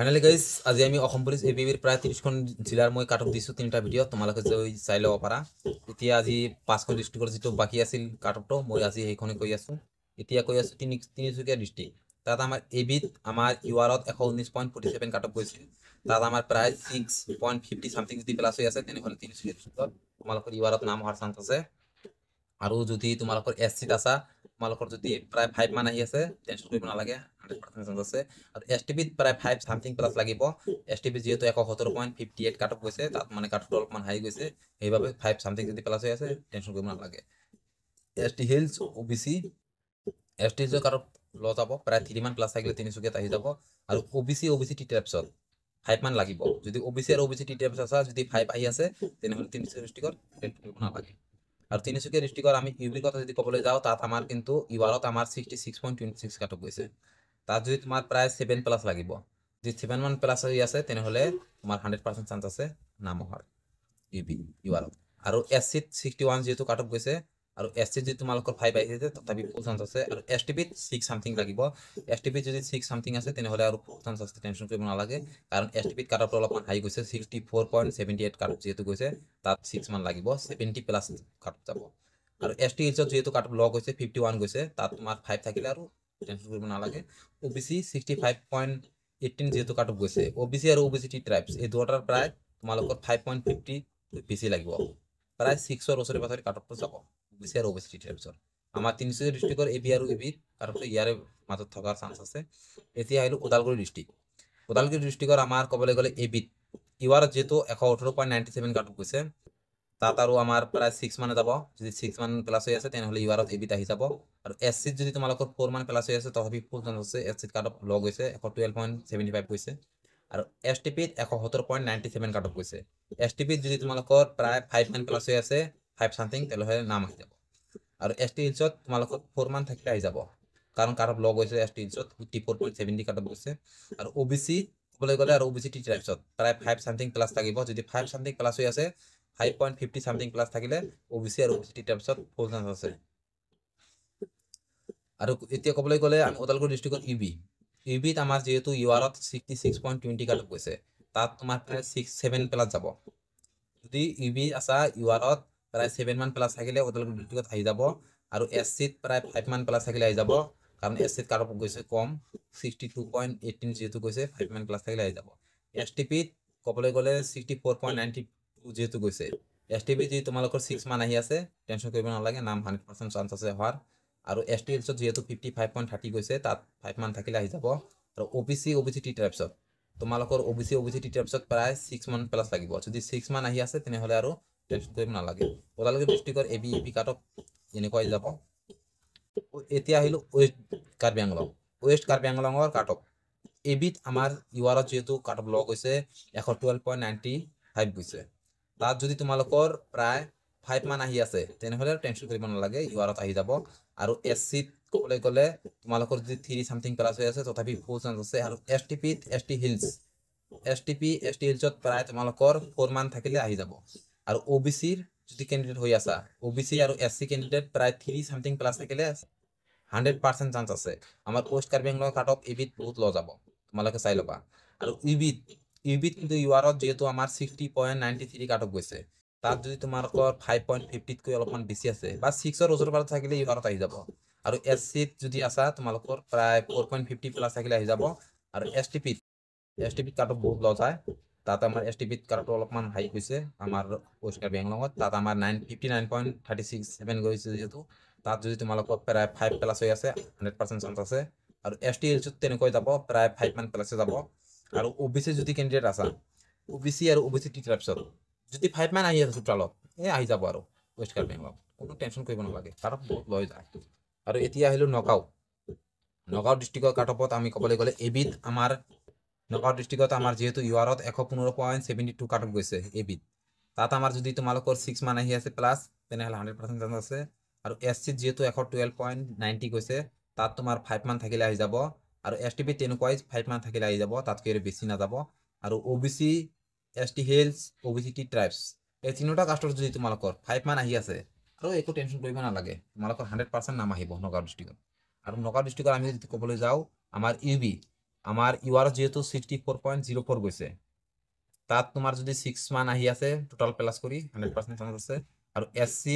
Finally guys আজি আমি Assam police এবিবিৰ প্ৰায় 30খন জিলাৰ মই কাট অফ দিছোঁ তিনিটা ভিডিঅ' তোমালোকে চাই ল'ব পাৰা। এতিয়া আজি 5খন ডিষ্ট্ৰিক্টৰ যিটো বাকী আছিল কাট অফটো মই আজি সেইখনে কৈ আছোঁ। এতিয়া কৈ আছোঁ তিনিচুকীয়া ডিষ্ট্ৰিক্ট। তাত আমাৰ এবিত আমাৰ ইউআৰত 119.47 কাট অফ গৈছিল। তাত আমাৰ প্ৰায় 6.50 চামথিং যদি প্লাছ হৈ আছে তেনেহ'লে তিনিচুকীয়া ডিষ্ট্ৰিক্টত তোমালোকৰ ইউআৰত নাম হোৱাৰ চান্স আছে। আৰু যদি তোমালোকৰ SCত আছা তোমালোকৰ যদি প্ৰায় 5 মান আহি আছে টেনশ্যন কৰিব নালাগে, 100% চান্স আছে। আৰু STBত প্ৰায় 5 সামথিং প্লাছ লাগিব। STB যেহেতু 170.58 কাট অফ গৈছে তাত মানে কাট অফটো অলপমান হাই গৈছে, সেইবাবে 5 সামথিং যদি প্লাছ হৈ আছে টেনশ্যন কৰিব নালাগে। ST হিলছ OBC ST হিলছৰ কাট অফ ল যাব, প্ৰায় 3 মান প্লাছ থাকিলে তিনিচুকীয়াত আহি যাব। আৰু OBC টি ট্ৰেপছত 5 মান লাগিব। যদি OBC আৰু OBC টি ট্ৰেপছ আছা যদি 5 আহি আছে তেনেহ'লে তিনিচুকীয়া ডিষ্ট্ৰিক্টত টেনশ্যন কৰিব নালাগে। আৰু তিনিচুকীয়া ডিষ্ট্ৰিক্টৰ আমি ইউবিৰ কথা যদি ক'বলৈ যাওঁ তাত আমাৰ কিন্তু ইউআৰত আমাৰ 66.26 কাট অফ গৈছে। তাত যদি তোমাৰ প্ৰায় 7 প্লাছ লাগিব, যদি 7 মান প্লাছ হৈ আছে তেনেহ'লে তোমাৰ 100% চান্স আছে নাম অহাৰ ইউআৰত। আৰু SCত 61 যিহেতু কাট অফ গৈছে আৰু SCত যদি তোমালোকৰ 5 আহিছে তথাপি ফুল চান্স আছে। আৰু STBত 6 সামথিং লাগিব। STBত যদি 6 সামথিং আছে তেনেহ'লে আৰু ফুল চান্স আছে, টেনশ্যন কৰিব নালাগে। কাৰণ STBত কাট অফটো অলপমান হাই গৈছে, 64.78 কাট অফ যিহেতু গৈছে তাত 6 মান লাগিব, 70 প্লাছ কাট অফ যাব। আৰু ST হিলছত যিহেতু কাট অফ ল গৈছে 51 গৈছে তাত তোমাৰ 5 থাকিলে আৰু টেনশ্যন কৰিব নালাগে। OBC 65.18 যিহেতু কাট অফ গৈছে, OBC আৰু OBC টি ট্ৰাইবছ এই দুটাৰ প্ৰায় তোমালোকৰ 5.50 বেছি লাগিব, প্ৰায় 6ৰ ওচৰে পাঁচৰে কাট অফটো যাব OBC আৰু OBC টি ট্ৰাইবছৰ। আমাৰ তিনিচুকীয়া ডিষ্ট্ৰিক্টৰ AB আৰু EBৰ কাট অফটো ইয়াৰে মাজত থকাৰ চান্স আছে। এতিয়া আহিলোঁ ওদালগুৰি ডিষ্ট্ৰিক্ট। ওদালগুৰি ডিষ্ট্ৰিক্টৰ আমাৰ ক'বলৈ গ'লে এবিত ইউআৰত যিহেতু 118.97 কাট অফ গৈছে তাত আৰু আমাৰ প্ৰায় 6 মানে যাব। যদি 6 মান প্লাছ হৈ আছে তেনেহ'লে ইউআৰত এবিত আহি যাব। আৰু SCত যদি তোমালোকৰ 4 মান প্লাছ হৈ আছে তথাপি ফুল চান্স আছে। SCত কাট অফ ল গৈছে 112.75 গৈছে। আৰু STPত 170.97 কাট অফ গৈছে। STPত যদি তোমালোকৰ প্ৰায় 5 মান প্লাছ হৈ আছে 5 সামথিং তেনেহ'লে নাম আহি যাব। আৰু ST হিলছত তোমালোকৰ 4 মান থাকিলে আহি যাব, কাৰণ কাট অফ ল গৈছে ST হিলছত 84.70 কাট অফ গৈছে। আৰু OBC ক'বলৈ গ'লে আৰু OBC টি ট্ৰাইবছত প্ৰায় 5 সামথিং প্লাছ থাকিব। যদি 5 সামথিং প্লাছ হৈ আছে 5.50 সামথিং প্লাছ থাকিলে OBC আৰু OBC টি ট্ৰাইবছত ফুল চান্স আছে। আৰু এতিয়া ক'বলৈ গ'লে আমি ওদালগুৰি ডিষ্ট্ৰিক্টত ইউবিত আমাৰ যিহেতু ইউআৰত 66.20 কাট অফ গৈছে তাত তোমাৰ প্ৰায় 7 প্লাছ যাব। যদি ইউবি আছা ইউআৰত প্ৰায় 7 মান প্লাছ থাকিলে ওদালগুৰি ডিষ্ট্ৰিক্টত আহি যাব। আৰু SCত প্ৰায় 5 মান প্লাছ থাকিলে আহি যাব, কাৰণ SCত কাট অফ গৈছে কম 62.18 যিহেতু গৈছে 5 মান প্লাছ থাকিলে আহি যাব। STPত ক'বলৈ গ'লে 64.92 যিহেতু গৈছে, STP যদি তোমালোকৰ 6 মান আহি আছে টেনশ্যন কৰিব নালাগে, নাম 100% চান্স আছে হোৱাৰ। আৰু ST হিলছত যিহেতু 55.30 গৈছে তাত 5 মান থাকিলে আহি যাব। আৰু OBC টি ট্ৰাইবছত তোমালোকৰ OBC টি ট্ৰাইবছত প্ৰায় 6 মান প্লাছ লাগিব। যদি 6 মান আহি আছে তেনেহ'লে আৰু টেনশ্যন কৰিব নালাগে। ওদালগুৰি ডিষ্ট্ৰিক্টৰ এবি কাট অফ এনেকুৱা আহি যাব। এতিয়া আহিলোঁ ৱেষ্ট কাৰ্বি আংলং। ৱেষ্ট কাৰ্বি আংলঙৰ কাট অফ এবিত আমাৰ ইউআৰত যিহেতু কাট অফ ল গৈছে 112.95 গৈছে। তাত যদি তোমালোকৰ প্ৰায় 5 মান আহি আছে তেনেহ'লে টেনশ্যন কৰিব নালাগে, ইউআৰত আহি যাব। আৰু SCত ক'বলৈ গ'লে তোমালোকৰ যদি 3 সামথিং প্লাছ হৈ আছে তথাপি ফুল চান্স আছে। আৰু STPত ST হিলছত প্ৰায় তোমালোকৰ 4 মান থাকিলে আহি যাব। আৰু OBCৰ যদি কেণ্ডিডেট হৈ আছা OBC আৰু SC কেণ্ডিডেট প্ৰায় 3 সামথিং প্লাছ থাকিলে 100% চান্স আছে। আমাৰ ৱেষ্ট কাৰ্বি আংলঙৰ কাট অফ ইবিত বহুত ল যাব, তোমালোকে চাই ল'বা। আৰু ইউবিত কিন্তু ইউআৰত যিহেতু আমাৰ 60.93 কাট অফ গৈছে তাত যদি তোমালোকৰ 5.50তকৈ অলপমান বেছি আছে বা 6ৰ ওচৰে পাজৰে থাকিলে ইউআৰত আহি যাব। আৰু SCত যদি আছা তোমালোকৰ প্ৰায় 4.50 প্লাছ থাকিলে আহি যাব। আৰু STPত কাট অফ বহুত ল যায়, তাত আমাৰ STPত কাট অফ অলপমান হাই গৈছে আমাৰ ৱেষ্ট কাৰ্বি আংলঙত, তাত আমাৰ 59.36 গৈছে যিহেতু তাত যদি তোমালোকৰ প্ৰায় 5 প্লাছ হৈ আছে 100% চান্স আছে। আৰু ST হিলছত তেনেকৈ যাব, প্ৰায় 5 মান প্লাছে যাব। আৰু OBC যদি কেণ্ডিডেট আছা OBC আৰু OBC টি ট্ৰাইবছত যদি 5 মান আহি আছে টোটালত আহি যাব আৰু ৱেষ্ট কাৰ্বি আংলং, কোনো টেনশ্যন কৰিব নালাগে, কাট অফ বহুত লৈ যায়। আৰু এতিয়া আহিলোঁ নগাঁও ডিষ্ট্ৰিক্টৰ কাট অফত আমি ক'বলৈ গ'লে এবিত আমাৰ নগাঁও ডিষ্ট্ৰিক্টত আমাৰ যিহেতু ইউআৰত 115.72 কাট অফ গৈছে এবিত, তাত আমাৰ যদি তোমালোকৰ 6 মান আহি আছে প্লাছ তেনেহ'লে 100% চান্স আছে। আৰু SCত যিহেতু 112.90 গৈছে তাত তোমাৰ 5 মান থাকিলে আহি যাব। আৰু STPত তেনেকুৱাই 5 মান থাকিলে আহি যাব, তাতকৈ আৰু বেছি নাযাব। আৰু OBC ST hills OBC T tribes এই তিনিটা কাষ্টৰ যদি তোমালোকৰ 5 মান আহি আছে আৰু একো টেনশ্যন কৰিব নালাগে, তোমালোকৰ 100% নাম আহিব নগাঁও ডিষ্ট্ৰিক্টত। আৰু নগাঁও ডিষ্ট্ৰিক্টত আমি যদি ক'বলৈ যাওঁ আমাৰ আমাৰ ইউআৰ যেহেতু 64.04 গৈছে, তাত তোমাৰ যদি 6 মান আহি আছে টোটাল প্লাস কৰি 100% চান্স আছে। আৰু SC,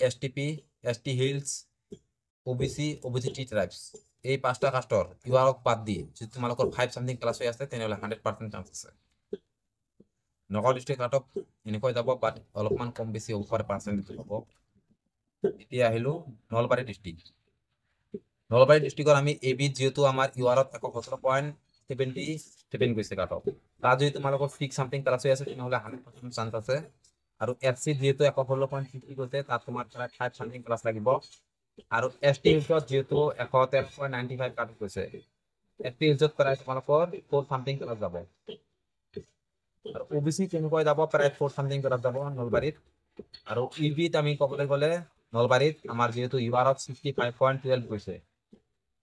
STP, ST hills, OBC tea tribes এই 5টা কাস্টৰ ইউআৰক বাদ দি যদি তোমালোকৰ 5 সামথিং ক্লাছ হৈ আছে তেনেহ'লে 100% চান্স আছে। নগাঁও ডিষ্ট্ৰিক্ট কাট অফ এনেকৈ যাব, বাট অলপমান কম বেছি হ'ব পাৰে, পাৰ্চেণ্টেজ হ'ব। এতিয়া আহিলো নলবাৰী ডিষ্ট্ৰিক্ট। নলবাৰী ডিষ্ট্ৰিক্টৰ আমি এবি যেহেতু আমাৰ ইউআৰত 117.77 গৈছে কাট অফ, তাত যদি তোমালোকৰ 6 সামথিং ক্লাছ হৈ আছে তেনেহ'লে 100% চান্স আছে। আৰু এফসি যেহেতু 116.50 গৈছে, তাত তোমাৰ 5 সামথিং ক্লাছ লাগিব। আৰু এসটি হিলছত যেহেতু 113.95 কাট অফ গৈছে, এসটি হিলছত প্ৰায় তোমালোকৰ 4 সামথিং ক্লাছ যাব। আৰু ওবিসি কেনেকৈ যাব, প্ৰায় 4 সামথিং ক্লাছ যাব নলবাৰীত। আৰু ইবিত আমি ক'বলৈ গ'লে নলবাৰীত আমাৰ যেহেতু ইউআৰত 65.12 গৈছে,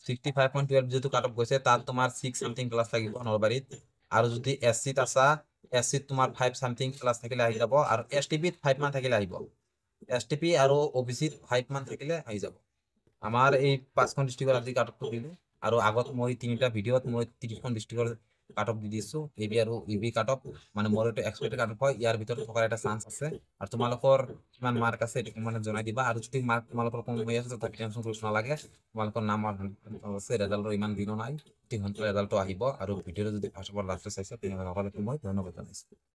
65.12 যেহেতু কাট অফ গৈছে, তাত তোমাৰ 6 সামথিং ক্লাছ লাগিব নলবাৰীত। আৰু যদি এসসিত আছা, এসসিত তোমাৰ 5 সামথিং ক্লাছ থাকিলে আহি যাব। আৰু এসটিপিত 5 মান থাকিলে আহিব। এসটিপি আৰু ওবিসিত 5 মান থাকিলে আহি যাব। আমাৰ এই 5খন ডিষ্ট্ৰিক্টৰ আজি কাট অফটো দিলোঁ। আৰু আগত মই 3টা ভিডিঅ'ত মই 30খন ডিষ্ট্ৰিক্টৰ কাট অফ দি দিছোঁ, এবি আৰু ইবি কাট অফ। মানে মোৰ এইটো এক্সপেক্টেড কাট অফ হয়, ইয়াৰ ভিতৰত থকাৰ এটা চান্স আছে। আৰু তোমালোকৰ কিমান মাৰ্ক আছে এইটো কমেণ্টত জনাই দিবা। আৰু যদি মাৰ্ক তোমালোকৰ কম হৈ আছে তাত টেনশ্যন কৰিব নালাগে, তোমালোকৰ নাম আছে, ৰেজাল্টৰ ইমান দিনো নাই, অতি সোনকালে ৰেজাল্টটো আহিব। আৰু ভিডিঅ'টো যদি ফাৰ্ষ্ট অফ অল লাষ্টত চাইছা তেনেহ'লে সকলোকে মই ধন্যবাদ জনাইছোঁ।